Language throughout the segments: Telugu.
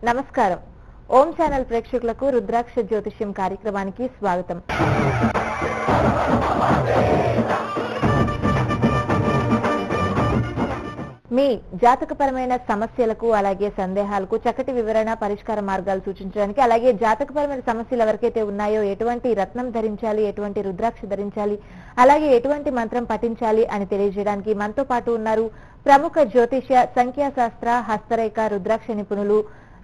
నమస్కారం. ఓం ఛానల్ ప్రేక్షకులకు రుద్రాక్ష జ్యోతిష్యం కార్యక్రమానికి స్వాగతం. మీ జాతకపరమైన సమస్యలకు అలాగే సందేహాలకు చక్కటి వివరణ పరిష్కార మార్గాలు సూచించడానికి, అలాగే జాతకపరమైన సమస్యలు ఎవరికైతే ఉన్నాయో ఎటువంటి రత్నం ధరించాలి, ఎటువంటి రుద్రాక్ష ధరించాలి, అలాగే ఎటువంటి మంత్రం పఠించాలి అని తెలియజేయడానికి మనతో పాటు ఉన్నారు ప్రముఖ జ్యోతిష్య, సంఖ్యాశాస్త్ర, హస్తరేఖ, రుద్రాక్ష నిపుణులు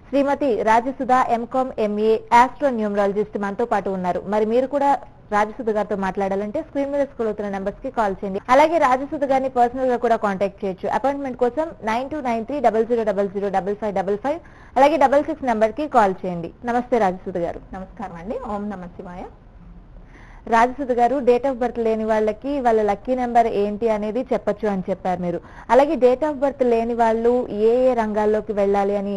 Shrimati Rajasudha MCom MA astro numerologist మనతో పాటు ఉన్నారు. మరి మీరు కూడా రాజసుధ గారితో మాట్లాడాలంటే స్క్రీన్ మీద స్క్రోల్ అవుతున్న నెంబర్స్ కి కాల్ చేయండి. అలాగే రాజసుధ గారిని పర్సనల్ గా కూడా కాంటాక్ట్ చేయొచ్చు. అపాయింట్మెంట్ కోసం 929300005555 అలాగే 66 నెంబర్ కి కాల్ చేయండి. నమస్తే రాజసుధ గారు. నమస్కారం అండి. ఓం నమ శివాయ. రాజసుధ గారు, డేట్ ఆఫ్ బర్త్ లేని వాళ్ళకి వాళ్ళ లక్కీ నెంబర్ ఏంటి అనేది చెప్పొచ్చు అని చెప్పారు మీరు. అలాగే డేట్ ఆఫ్ బర్త్ లేని వాళ్ళు ఏ ఏ రంగాల్లోకి వెళ్ళాలి అని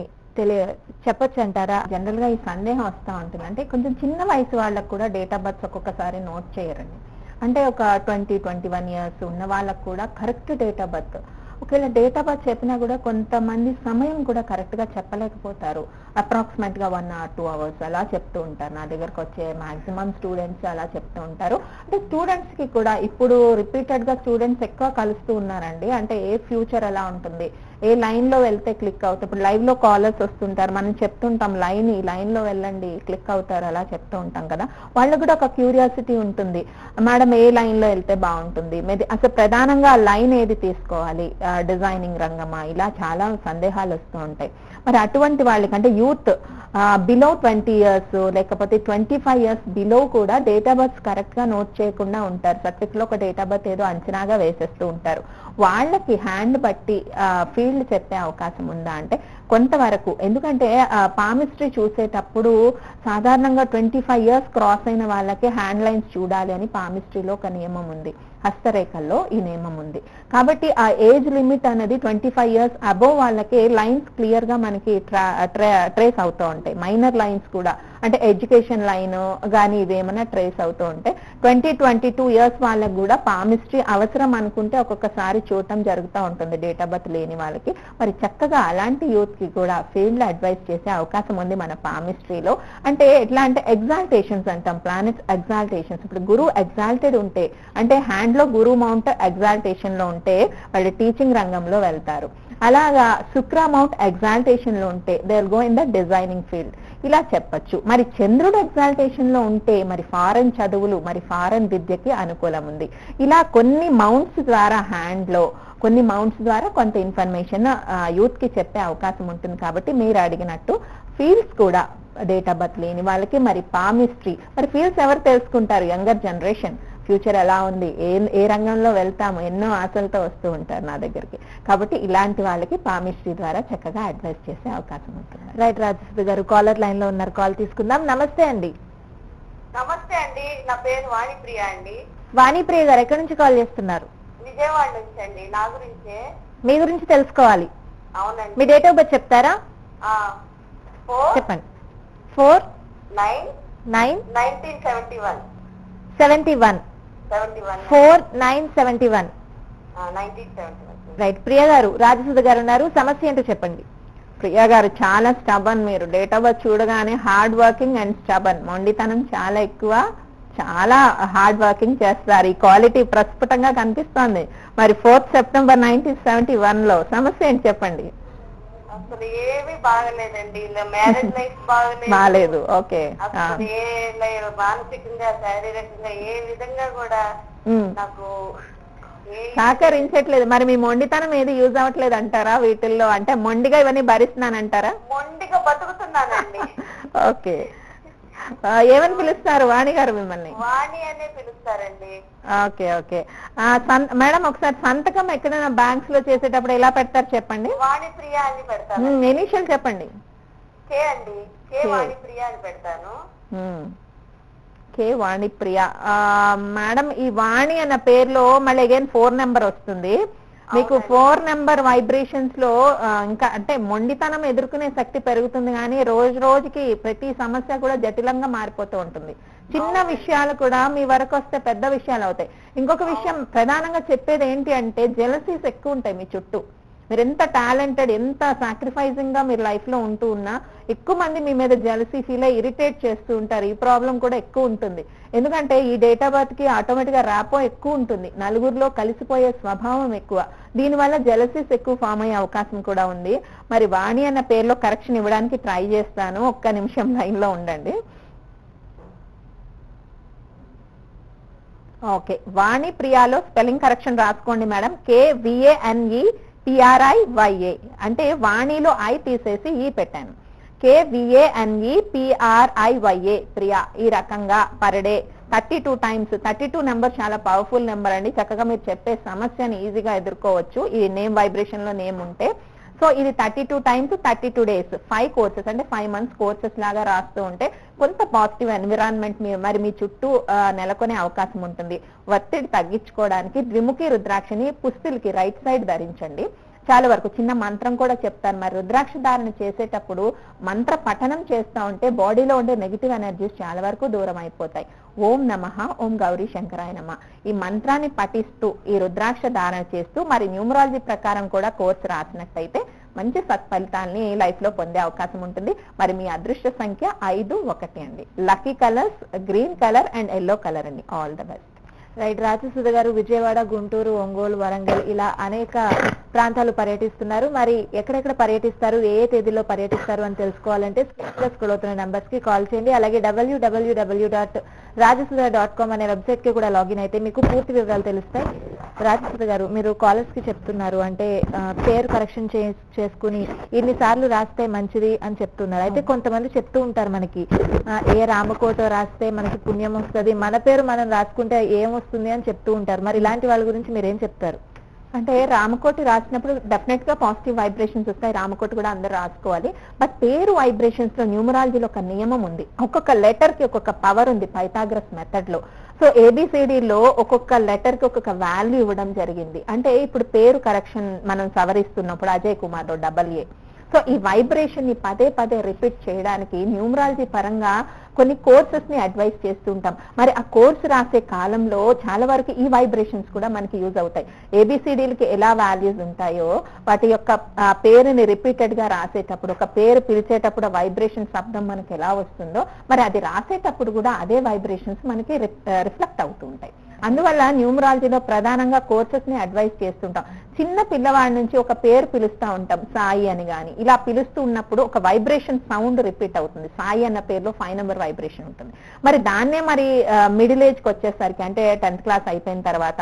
చెప్పొచ్చు అంటారా? జనరల్ గా ఈ సందేహం వస్తూ ఉంటుంది. అంటే కొంచెం చిన్న వయసు వాళ్ళకు కూడా డేట్ ఆఫ్ బర్త్ ఒక్కొక్కసారి నోట్ చేయరండి. అంటే ఒక 20-21 ఇయర్స్ ఉన్న వాళ్ళకు కూడా కరెక్ట్ డేట్ ఆఫ్ బర్త్, ఒకవేళ డేట్ ఆఫ్ బర్త్ చెప్పినా కూడా కొంతమంది సమయం కూడా కరెక్ట్ గా చెప్పలేకపోతారు. అప్రాక్సిమేట్ గా 1 or 2 hours అలా చెప్తూ ఉంటారు. నా దగ్గరకు వచ్చే మాక్సిమం స్టూడెంట్స్ అలా చెప్తూ ఉంటారు. అంటే స్టూడెంట్స్ కి కూడా ఇప్పుడు రిపీటెడ్ గా స్టూడెంట్స్ ఎక్కువ కలుస్తూ ఉన్నారండి. అంటే ఏ ఫ్యూచర్ ఎలా ఉంటుంది, ఏ లైన్ లో వెళ్తే క్లిక్ అవుతుంది. ఇప్పుడు లైవ్ లో కాలర్స్ వస్తుంటారు, మనం చెప్తుంటాం ఈ లైన్ లో వెళ్ళండి క్లిక్ అవుతారు అలా చెప్తూ ఉంటాం కదా. వాళ్ళకు కూడా ఒక క్యూరియాసిటీ ఉంటుంది, మేడం ఏ లైన్ లో వెళ్తే బాగుంటుంది, అసలు ప్రధానంగా లైన్ ఏది తీసుకోవాలి, డిజైనింగ్ రంగమా, ఇలా చాలా సందేహాలు వస్తూ ఉంటాయి. మరి అటువంటి వాళ్ళకి అంటే యూత్ బిలో 20 ఇయర్స్ లేకపోతే 25 ఇయర్స్ బిలో కూడా డేట్ ఆఫ్ బర్త్ కరెక్ట్ గా నోట్ చేయకుండా ఉంటారు. సర్టిఫికెట్ లో ఒక డేట్ ఆఫ్ బర్త్ ఏదో అంచనాగా వేసేస్తూ ఉంటారు. వాళ్ళకి హ్యాండ్ బట్టి ఫీల్డ్ చెప్పే అవకాశం ఉందా అంటే కొంతవరకు. ఎందుకంటే పామిస్ట్రీ చూసేటప్పుడు సాధారణంగా 25 ఇయర్స్ క్రాస్ అయిన వాళ్ళకి హ్యాండ్ లైన్స్ చూడాలి అని పామిస్ట్రీలో ఒక నియమం ఉంది, హస్తరేఖల్లో ఈ నియమం ఉంది. కాబట్టి ఆ ఏజ్ లిమిట్ అనేది 25 ఇయర్స్ అబోవ్ వాళ్ళకి లైన్స్ క్లియర్ గా మనకి ట్రేస్ అవుతూ ఉంటాయి. మైనర్ లైన్స్ కూడా, అంటే ఎడ్యుకేషన్ లైన్ కానీ ఇవేమైనా ట్రేస్ అవుతూ ఉంటాయి. 20-22 ఇయర్స్ వాళ్ళకి కూడా పామిస్ట్రీ అవసరం అనుకుంటే ఒక్కొక్కసారి చూడటం జరుగుతూ ఉంటుంది డేట్ ఆఫ్ బర్త్ లేని వాళ్ళకి. మరి చక్కగా అలాంటి యూత్ కి కూడా ఫీల్డ్ అడ్వైస్ చేసే అవకాశం ఉంది మన పామిస్ట్రీలో. అంటే ఎట్లా అంటే ఎగ్జాల్టేషన్స్ అంటాం, ప్లానెట్స్ ఎగ్జాల్టేషన్స్. ఇప్పుడు గురువు ఎగ్జాల్టెడ్ ఉంటే, అంటే హ్యాండ్ లో గురు మౌంట్ ఎగ్జాల్టేషన్ లో ఉంటే వాళ్ళు టీచింగ్ రంగంలో వెళ్తారు. అలాగా శుక్ర మౌంట్ ఎగ్జాల్టేషన్ లో ఉంటే they will go in the designing field, ఇలా చెప్పొచ్చు. మరి చంద్రుడు ఎగ్జాల్టేషన్ లో ఉంటే మరి ఫారెన్ చదువులు, మరి ఫారెన్ విద్యకి అనుకూలం ఉంది. ఇలా కొన్ని మౌంట్స్ ద్వారా హ్యాండ్ లో కొన్ని మౌంట్స్ ద్వారా కొంత ఇన్ఫర్మేషన్ యూత్ కి చెప్పే అవకాశం ఉంటుంది. కాబట్టి మీరు అడిగినట్టు ఫీల్డ్స్ కూడా డేట్ ఆఫ్ బర్త్ లేని వాళ్ళకి మరి పామిస్ట్రీ, మరి ఫీల్డ్స్ ఎవరు తెలుసుకుంటారు, యంగర్ జనరేషన్ ఫ్యూచర్ ఎలా ఉంది, ఏ రంగంలో వెళ్తాము, ఎన్నో ఆశలతో వస్తూ ఉంటారు నా దగ్గరికి. కాబట్టి ఇలాంటి వాళ్ళకి పామిస్ట్రీ ద్వారా చక్కగా అడ్వైస్ చేసే అవకాశం ఉంటుంది. రైట్ రాజసుధ గారు, కాలర్ లైన్ లో ఉన్నారు, కాల్ తీసుకుందాం. నమస్తే అండి. నమస్తే అండి, నా పేరు వాణిప్రియ అండి. వాణిప్రియ గారు, ఎక్కడి నుంచి కాల్ చేస్తున్నారు? విజయవాడ నుంచి అండి. నా గురించే. మీ గురించి తెలుసుకోవాలి. అవునండి. మీ డేట్ ఆఫ్ బర్త్ చెప్తారా? చెప్పండి. 4/9/1971. 71. 4/9/71. రైట్. ప్రియ గారు, రాజసుధ గారు ఉన్నారు, సమస్య ఏంటో చెప్పండి. ప్రియా గారు చాలా స్టబన్. మీరు డేట్ ఆఫ్ బర్త్ చూడగానే హార్డ్ వర్కింగ్ అండ్ స్టబన్, మొండితనం చాలా ఎక్కువ, చాలా హార్డ్ వర్కింగ్ చేస్తారు. ఈ క్వాలిటీ ప్రస్ఫుటంగా కనిపిస్తోంది. మరి 4th September 1971 లో సమస్య ఏంటి చెప్పండి. అసలు ఏమీ బాగలేదండి, మ్యారేజ్ లైఫ్ బాగలేదు. ఓకే. మానసికంగా, శారీరకంగా ఏ విధంగా కూడా నాకు సహకరించట్లేదు. మరి మీ మొండితనం ఏది యూజ్ అవ్వట్లేదు అంటారా వీటిల్లో? అంటే మొండిగా ఇవన్నీ భరిస్తున్నానంటారా? మొండిగా బతుకుతున్నానండి. ఓకే. ఏమని పిలుస్తారు వాణి గారు మిమ్మల్ని? వాణి అనే పిలుస్తారండి. Okay okay. మేడం, ఒకసారి సంతకం ఎక్కడైనా బ్యాంక్స్ లో చేసేటప్పుడు ఎలా పెడతారు చెప్పండి. వాణిప్రియ అని పెడతాను. ఇనిషియల్ చెప్పండి. కే అండి, కే వాణిప్రియ అని పెడతాను. కే వాణిప్రియ. మేడం, ఈ వాణి అన్న పేరులో మళ్ళీ అగైన్ 4 నెంబర్ వస్తుంది. మీకు 4 నెంబర్ వైబ్రేషన్స్ లో ఇంకా అంటే మొండితనం ఎదుర్కొనే శక్తి పెరుగుతుంది, కానీ రోజు రోజుకి ప్రతి సమస్య కూడా జటిలంగా మారిపోతూ ఉంటుంది. చిన్న విషయాలు కూడా మీ వరకు వస్తే పెద్ద విషయాలు అవుతాయి. ఇంకొక విషయం ప్రధానంగా చెప్పేది ఏంటి అంటే జెలసీస్ ఎక్కువ ఉంటాయి మీ చుట్టూ. మీరు ఎంత టాలెంటెడ్, ఎంత సాక్రిఫైజింగ్ గా మీరు లైఫ్ లో ఉంటూ ఉన్నా ఎక్కువ మంది మీ మీద జెలసీ ఫీల్ అయ్యి ఇరిటేట్ చేస్తూ ఉంటారు. ఈ ప్రాబ్లం కూడా ఎక్కువ ఉంటుంది. ఎందుకంటే ఈ డేట్ ఆఫ్ బర్త్ కి ఆటోమేటిక్ గా ర్యాపో ఎక్కువ ఉంటుంది, నలుగురిలో కలిసిపోయే స్వభావం ఎక్కువ, దీనివల్ల జెలసీస్ ఎక్కువ ఫామ్ అయ్యే అవకాశం కూడా ఉంది. మరి వాణి అన్న పేరులో కరెక్షన్ ఇవ్వడానికి ట్రై చేస్తాను, ఒక్క నిమిషం లైన్ లో ఉండండి. ఓకే, వాణి ప్రియాలో స్పెల్లింగ్ కరెక్షన్ రాసుకోండి మేడం. KVANEPRIYA అంటే వాణిలో ఐ తీసేసి ఈ పెట్టాను. KVANEPRIYA ప్రియా. ఈ రకంగా పర్ డే 32 టైమ్స్. 32 నెంబర్ చాలా పవర్ఫుల్ నెంబర్ అండి. చక్కగా మీరు చెప్పే సమస్యని ఈజీగా ఎదుర్కోవచ్చు ఈ నేమ్ వైబ్రేషన్ లో నేమ్ ఉంటే. సో ఇది 32 టైమ్స్ 32 డేస్ 5 కోర్సెస్ అంటే 5 మంత్స్ కోర్సెస్ లాగా రాస్తూ ఉంటే కొంత పాజిటివ్ ఎన్విరాన్మెంట్ మరి మీ చుట్టూ నెలకొనే అవకాశం ఉంటుంది. ఒత్తిడి తగ్గించుకోవడానికి ద్విముఖి రుద్రాక్షని పుస్తులకి రైట్ సైడ్ ధరించండి. చాలా వరకు చిన్న మంత్రం కూడా చెప్తాను. మరి రుద్రాక్ష ధారణ చేసేటప్పుడు మంత్ర పఠనం చేస్తూ ఉంటే బాడీలో ఉండే నెగిటివ్ ఎనర్జీస్ చాలా వరకు దూరం అయిపోతాయి. ఓం నమః ఓం గౌరీ శంకరాయ నమః ఈ మంత్రాన్ని పఠిస్తూ ఈ రుద్రాక్ష ధారణ చేస్తూ మరి న్యూమరాలజీ ప్రకారం కూడా కోర్సు రాసినట్టయితే మంచి సత్ఫలితాలని లైఫ్ లో పొందే అవకాశం ఉంటుంది. మరి మీ అదృష్ట సంఖ్య 5-1 అండి. Lucky colours green colour and yellow colour అండి. All the best. Right, Rajasudha garu Vijayawada, Guntur, Ongole, Warangal ఇలా అనేక ప్రాంతాలు పర్యటిస్తున్నారు. మరి ఎక్కడెక్కడ పర్యటిస్తారు, ఏ తేదీలో పర్యటిస్తారు అని తెలుసుకోవాలంటే స్క్రోల్ అవుతున్న నంబర్స్ కి కాల్ చేయండి. అలాగే www.rajasuda.com అనే వెబ్సైట్ కి కూడా లాగిన్ అయితే మీకు పూర్తి వివరాలు తెలుస్తాయి. రాజసుధ గారు, మీరు కాలర్స్ కి చెప్తున్నారు అంటే పేరు కరెక్షన్ చేసుకుని ఇన్నిసార్లు రాస్తే మంచిది అని చెప్తున్నారు. అయితే కొంతమంది చెప్తూ ఉంటారు మనకి ఏ రామకోట రాస్తే మనకి పుణ్యం వస్తుంది, మన పేరు మనం రాసుకుంటే ఏమొస్తుంది అని చెప్తూ ఉంటారు. మరి ఇలాంటి వాళ్ళ గురించి మీరేం చెప్తారు? అంటే రామకోటి రాసినప్పుడు డెఫినెట్ గా పాజిటివ్ వైబ్రేషన్స్ వస్తాయి. రామకోటి కూడా అందరూ రాసుకోవాలి. బట్ పేరు వైబ్రేషన్స్ లో న్యూమరాలజీలో ఒక నియమం ఉంది. ఒక్కొక్క లెటర్ కి ఒక్కొక్క పవర్ ఉంది పైథాగరస్ మెథడ్ లో. సో ఏబిసిడిలో ఒక్కొక్క లెటర్ కి ఒక్కొక్క వాల్యూ ఇవ్వడం జరిగింది. అంటే ఇప్పుడు పేరు కరెక్షన్ మనం సవరిస్తున్నప్పుడు అజయ్ కుమార్ AA. సో ఈ వైబ్రేషన్ ని పదే పదే రిపీట్ చేయడానికి న్యూమరాలజీ పరంగా కొన్ని కోర్సెస్ ని అడ్వైస్ చేస్తుంటాం. మరి ఆ కోర్సు రాసే కాలంలో చాలా వరకు ఈ వైబ్రేషన్స్ కూడా మనకి యూజ్ అవుతాయి. ఏబిసిడీలకి ఎలా వాల్యూస్ ఉంటాయో వాటి యొక్క పేరుని రిపీటెడ్ గా రాసేటప్పుడు, ఒక పేరు పిలిచేటప్పుడు వైబ్రేషన్ శబ్దం మనకి ఎలా వస్తుందో మరి అది రాసేటప్పుడు కూడా అదే వైబ్రేషన్స్ మనకి రిఫ్లెక్ట్ అవుతూ ఉంటాయి. అందువల్ల న్యూమరాలజీలో ప్రధానంగా కోర్సెస్ ని అడ్వైస్ చేస్తుంటాం. చిన్న పిల్లవాడి నుంచి ఒక పేరు పిలుస్తూ ఉంటాం, సాయి అని గాని ఇలా పిలుస్తూ ఉన్నప్పుడు ఒక వైబ్రేషన్ సౌండ్ రిపీట్ అవుతుంది. సాయి అన్న పేరులో 5 నెంబర్ వైబ్రేషన్ ఉంటుంది. మరి దాన్నే మరి మిడిల్ ఏజ్ కి వచ్చేసరికి అంటే 10th క్లాస్ అయిపోయిన తర్వాత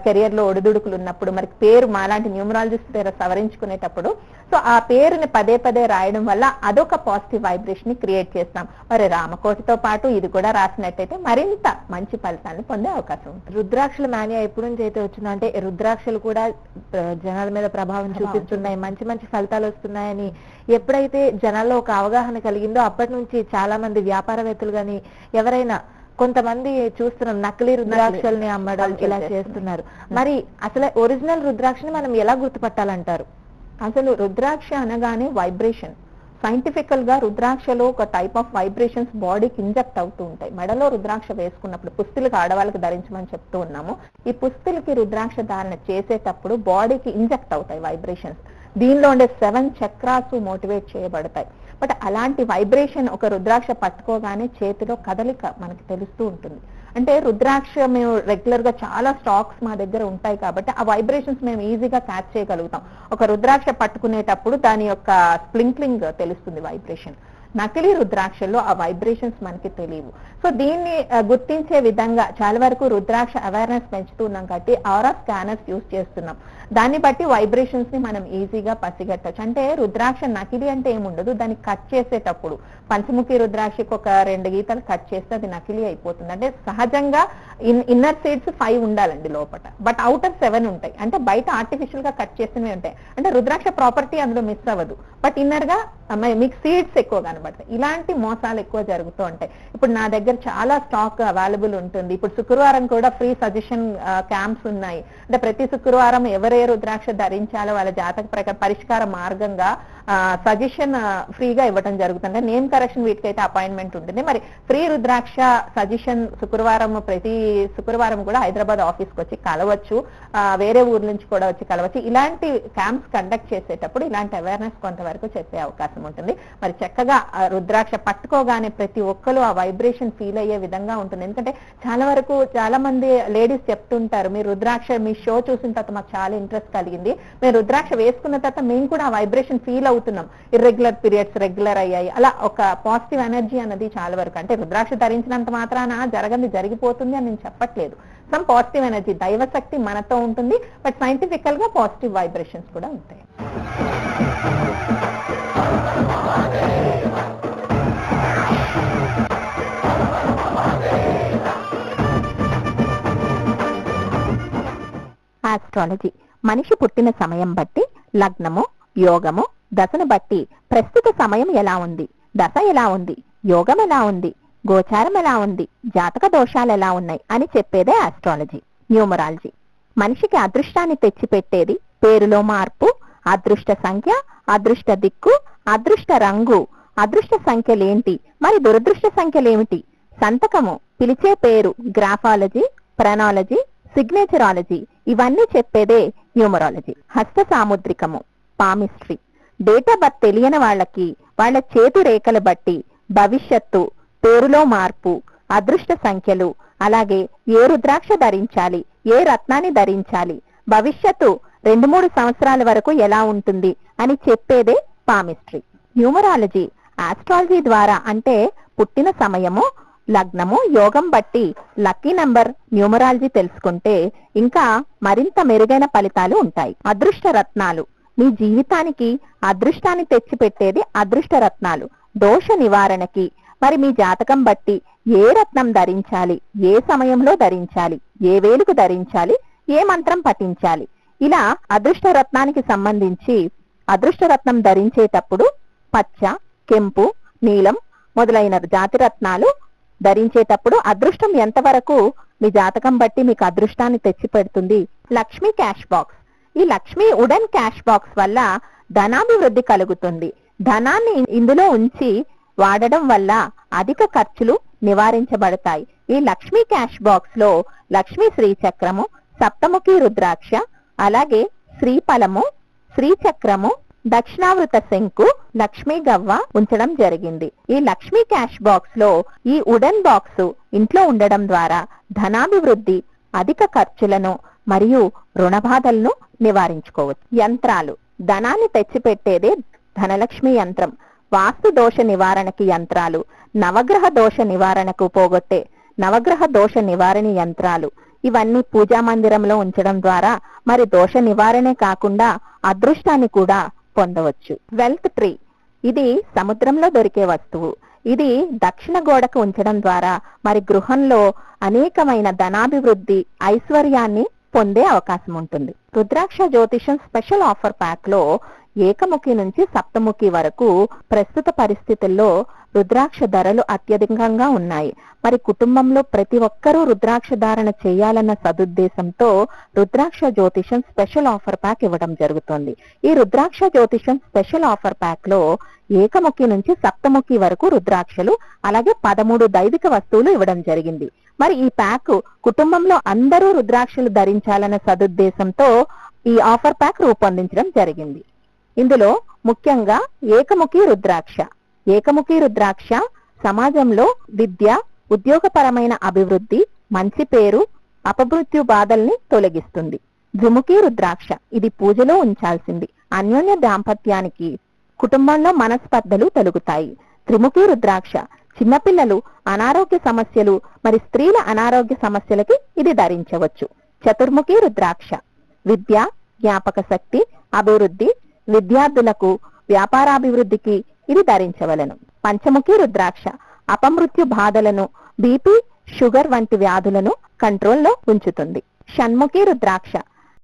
కెరియర్ లో ఒడిదుడుకులు ఉన్నప్పుడు మరి పేరు మాలాంటి న్యూమరాలజిస్ట్ దగ్గర సవరించుకునేటప్పుడు సో ఆ పేరుని పదే పదే రాయడం వల్ల అదొక పాజిటివ్ వైబ్రేషన్ ని క్రియేట్ చేస్తాం. మరి రామకోటితో పాటు ఇది కూడా రాసినట్టయితే మరింత మంచి ఫలితాన్ని పొందే అవకాశం ఉంటుంది. రుద్రాక్షల మాన్యా ఎప్పుడు నుంచి అయితే వచ్చిందో అంటే రుద్రాక్షలు కూడా జనాల మీద ప్రభావం చూపిస్తున్నాయి, మంచి మంచి ఫలితాలు వస్తున్నాయని ఎప్పుడైతే జనాల్లో ఒక అవగాహన కలిగిందో అప్పటి నుంచి చాలా మంది వ్యాపారవేత్తలు గాని ఎవరైనా కొంతమంది చూస్తున్నాం నకిలీ రుద్రాక్షల్ని అమ్మడం ఇలా చేస్తున్నారు. మరి అసలు ఒరిజినల్ రుద్రాక్షని మనం ఎలా గుర్తుపట్టాలంటారు? అసలు రుద్రాక్ష అనగానే వైబ్రేషన్. సైంటిఫికల్ గా రుద్రాక్షలో ఒక టైప్ ఆఫ్ వైబ్రేషన్స్ బాడీకి ఇంజెక్ట్ అవుతూ ఉంటాయి. మెడలో రుద్రాక్ష వేసుకున్నప్పుడు పుస్తులకి ఆడవాళ్ళకి ధరించమని చెప్తూ ఉన్నాము. ఈ పుస్తులకి రుద్రాక్ష ధారణ చేసేటప్పుడు బాడీకి ఇంజెక్ట్ అవుతాయి వైబ్రేషన్స్. దీనిలో ఉండే 7 చక్రాస్ మోటివేట్ చేయబడతాయి. బట్ అలాంటి వైబ్రేషన్ ఒక రుద్రాక్ష పట్టుకోగానే చేతిలో కదలిక మనకి తెలుస్తూ ఉంటుంది. అంటే రుద్రాక్ష మేము రెగ్యులర్ గా చాలా స్టాక్స్ మా దగ్గర ఉంటాయి కాబట్టి ఆ వైబ్రేషన్స్ మేము ఈజీగా క్యాచ్ చేయగలుగుతాం. ఒక రుద్రాక్ష పట్టుకునేటప్పుడు దాని యొక్క స్ప్లింక్లింగ్ తెలుస్తుంది వైబ్రేషన్. నకిలీ రుద్రాక్షల్లో ఆ వైబ్రేషన్స్ మనకి తెలియవు. సో దీన్ని గుర్తించే విధంగా చాలా వరకు రుద్రాక్ష అవేర్నెస్ పెంచుతున్నాం కాబట్టి ఆరా స్కానర్స్ యూజ్ చేస్తున్నాం. దాన్ని బట్టి వైబ్రేషన్స్ ని మనం ఈజీగా పసిగట్టచ్చు. అంటే రుద్రాక్ష నకిలీ అంటే ఏముండదు, దాన్ని కట్ చేసేటప్పుడు పంచముఖి రుద్రాక్షకి ఒక 2 గీతలు కట్ చేస్తే అది నకిలీ అయిపోతుంది. అంటే సహజంగా ఇన్నర్ సైడ్స్ 5 ఉండాలండి లోపల, బట్ అవుటర్ 7 ఉంటాయి. అంటే బయట ఆర్టిఫిషియల్ గా కట్ చేసినవి ఉంటాయి. అంటే రుద్రాక్ష ప్రాపర్టీ అందులో మిస్ అవ్వదు, బట్ ఇన్నర్ గా మీకు సీడ్స్ ఎక్కువ కనబడతాయి. ఇలాంటి మోసాలు ఎక్కువ జరుగుతూ ఉంటాయి. ఇప్పుడు నా దగ్గర చాలా స్టాక్ అవైలబుల్ ఉంటుంది. ఇప్పుడు శుక్రవారం కూడా ఫ్రీ సజెషన్ క్యాంప్స్ ఉన్నాయి. అంటే ప్రతి శుక్రవారం ఎవరే రుద్రాక్ష ధరించాలో వాళ్ళ జాతక ప్రకారం పరిష్కార మార్గంగా సజెషన్ ఫ్రీగా ఇవ్వడం జరుగుతుంది. నేమ్ కరెక్షన్ వీటికైతే అపాయింట్మెంట్ ఉంటుంది. మరి ఫ్రీ రుద్రాక్ష సజెషన్ ప్రతి శుక్రవారం కూడా హైదరాబాద్ ఆఫీస్కి వచ్చి కలవచ్చు, వేరే ఊరు నుంచి కూడా వచ్చి కలవచ్చు. ఇలాంటి క్యాంప్స్ కండక్ట్ చేసేటప్పుడు ఇలాంటి అవేర్నెస్ కొంతవరకు చెప్పే అవకాశం ఉంటుంది. మరి చక్కగా రుద్రాక్ష పట్టుకోగానే ప్రతి ఒక్కరు ఆ వైబ్రేషన్ ఫీల్ అయ్యే విధంగా ఉంటుంది. ఎందుకంటే చాలా మంది లేడీస్ చెప్తుంటారు, మీరు రుద్రాక్ష మీ షో చూసిన తర్వాత మాకు చాలా ఇంట్రెస్ట్ కలిగింది, మేము రుద్రాక్ష వేసుకున్న తర్వాత మేము కూడా ఆ వైబ్రేషన్ ఫీల్ అవుతున్నాం, ఇర్రెగ్యులర్ పీరియడ్స్ రెగ్యులర్ అయ్యాయి. అలా ఒక పాజిటివ్ ఎనర్జీ అనేది చాలా వరకు, అంటే రుద్రాక్ష ధరించినంత మాత్రాన జరిగిపోతుంది అని నేను చెప్పట్లేదు. సమ్ పాజిటివ్ ఎనర్జీ, దైవశక్తి మనతో ఉంటుంది. బట్ సైంటిఫికల్ గా పాజిటివ్ వైబ్రేషన్స్ కూడా ఉంటాయి. ఆస్ట్రాలజీ మనిషి పుట్టిన సమయం బట్టి లగ్నము, యోగము, దశను బట్టి ప్రస్తుత సమయం ఎలా ఉంది, దశ ఎలా ఉంది, యోగం ఎలా ఉంది, గోచారం ఎలా ఉంది, జాతక దోషాలు ఎలా ఉన్నాయి అని చెప్పేదే ఆస్ట్రాలజీ. న్యూమరాలజీ మనిషికి అదృష్టాన్ని తెచ్చిపెట్టేది పేరులో మార్పు, అదృష్ట సంఖ్య, అదృష్ట దిక్కు, అదృష్ట రంగు, అదృష్ట సంఖ్యలేంటి, మరి దురదృష్ట సంఖ్యలేమిటి, సంతకము, పిలిచే పేరు, గ్రాఫాలజీ, ప్రణాలజీ, సిగ్నేచరాలజీ ఇవన్నీ చెప్పేదే న్యూమరాలజీ. హస్త సాముద్రికము, పామిస్ట్రీ డేట్ ఆఫ్ బర్త్ తెలియని వాళ్ళకి వాళ్ళ చేతు రేఖలు బట్టి భవిష్యత్తు, పేరులో మార్పు, అదృష్ట సంఖ్యలు, అలాగే ఏ రుద్రాక్ష ధరించాలి, ఏ రత్నాన్ని ధరించాలి, భవిష్యత్తు 2-3 సంవత్సరాల వరకు ఎలా ఉంటుంది అని చెప్పేదే పామిస్ట్రీ. న్యూమరాలజీ ఆస్ట్రాలజీ ద్వారా అంటే పుట్టిన సమయము, లగ్నము, యోగం బట్టి లక్కీ నంబర్ న్యూమరాలజీ తెలుసుకుంటే ఇంకా మరింత మెరుగైన ఫలితాలు ఉంటాయి. అదృష్ట రత్నాలు మీ జీవితానికి అదృష్టాన్ని తెచ్చిపెట్టేది అదృష్ట రత్నాలు. దోష నివారణకి మరి మీ జాతకం బట్టి ఏ రత్నం ధరించాలి, ఏ సమయంలో ధరించాలి, ఏ వేలుకు ధరించాలి, ఏ మంత్రం పఠించాలి, ఇలా అదృష్ట రత్నానికి సంబంధించి అదృష్ట రత్నం ధరించేటప్పుడు పచ్చ, కెంపు, నీలం మొదలైన జాతి రత్నాలు ధరించేటప్పుడు అదృష్టం ఎంతవరకు మీ జాతకం బట్టి మీకు అదృష్టాన్ని తెచ్చి పెడుతుంది. లక్ష్మీ క్యాష్ బాక్స్, ఈ లక్ష్మీ వుడెన్ క్యాష్ బాక్స్ వల్ల ధనాభివృద్ధి కలుగుతుంది. ధనాన్ని ఇందులో ఉంచి వాడడం వల్ల అధిక ఖర్చులు నివారించబడతాయి. ఈ లక్ష్మీ క్యాష్ బాక్స్ లో లక్ష్మీ శ్రీచక్రము, సప్తముఖి రుద్రాక్ష, అలాగే శ్రీఫలము, శ్రీచక్రము, దక్షిణావృత శంకు, లక్ష్మీ గవ్వ ఉంచడం జరిగింది. ఈ లక్ష్మీ క్యాష్ బాక్స్ లో ఈ వుడెన్ బాక్స్ ఇంట్లో ఉండడం ద్వారా ధనాభివృద్ధి, అధిక ఖర్చులను మరియు రుణ బాధలను నివారించుకోవచ్చు. యంత్రాలు ధనాన్ని తెచ్చిపెట్టేదే ధనలక్ష్మి యంత్రం. వాస్తు దోష నివారణకి యంత్రాలు, నవగ్రహ దోష నివారణకు పోగొట్టే నవగ్రహ దోష నివారణ యంత్రాలు ఇవన్నీ పూజా మందిరంలో ఉంచడం ద్వారా మరి దోష నివారణే కాకుండా అదృష్టాన్ని కూడా పొందవచ్చు. వెల్త్ ట్రీ ఇది సముద్రంలో దొరికే వస్తువు. ఇది దక్షిణ గోడకు ఉంచడం ద్వారా మరి గృహంలో అనేకమైన ధనాభివృద్ధి, ఐశ్వర్యాన్ని పొందే అవకాశం ఉంటుంది. రుద్రాక్ష జ్యోతిషం స్పెషల్ ఆఫర్ ప్యాక్ లో ఏకముఖి నుంచి సప్తముఖి వరకు ప్రస్తుత పరిస్థితుల్లో రుద్రాక్ష ధరలు అత్యధికంగా ఉన్నాయి. మరి కుటుంబంలో ప్రతి ఒక్కరూ రుద్రాక్ష ధారణ చేయాలన్న సదుద్దేశంతో రుద్రాక్ష జ్యోతిషం స్పెషల్ ఆఫర్ ప్యాక్ ఇవ్వడం జరుగుతుంది. ఈ రుద్రాక్ష జ్యోతిషం స్పెషల్ ఆఫర్ ప్యాక్ లో ఏకముఖి నుంచి సప్తముఖి వరకు రుద్రాక్షలు, అలాగే 13 దైవిక వస్తువులు ఇవ్వడం జరిగింది. మరి ఈ ప్యాక్ కుటుంబంలో అందరూ రుద్రాక్షలు ధరించాలన్న సదుద్దేశంతో ఈ ఆఫర్ ప్యాక్ రూపొందించడం జరిగింది. ఇందులో ముఖ్యంగా ఏకముఖి రుద్రాక్ష. ఏకముఖి రుద్రాక్ష సమాజంలో విద్య, ఉద్యోగపరమైన అభివృద్ధి, మంచి పేరు, అపమృత్యు బాధల్ని తొలగిస్తుంది. ద్విముఖి రుద్రాక్ష ఇది పూజలో ఉంచాల్సింది. అన్యోన్య దాంపత్యానికి, కుటుంబంలో మనస్పర్ధలు తొలగుతాయి. త్రిముఖి రుద్రాక్ష చిన్నపిల్లలు, అనారోగ్య సమస్యలు, మరి స్త్రీల అనారోగ్య సమస్యలకి ఇది ధరించవచ్చు. చతుర్ముఖి రుద్రాక్ష విద్య, జ్ఞాపక శక్తి, అభివృద్ధి, విద్యార్థులకు వ్యాపారాభివృద్ధికి ఇది ధరించవలను. పంచముఖి రుద్రాక్ష అపమృత్యు బాధలను, బీపీ, షుగర్ వంటి వ్యాధులను కంట్రోల్లో ఉంచుతుంది. షణ్ముఖి రుద్రాక్ష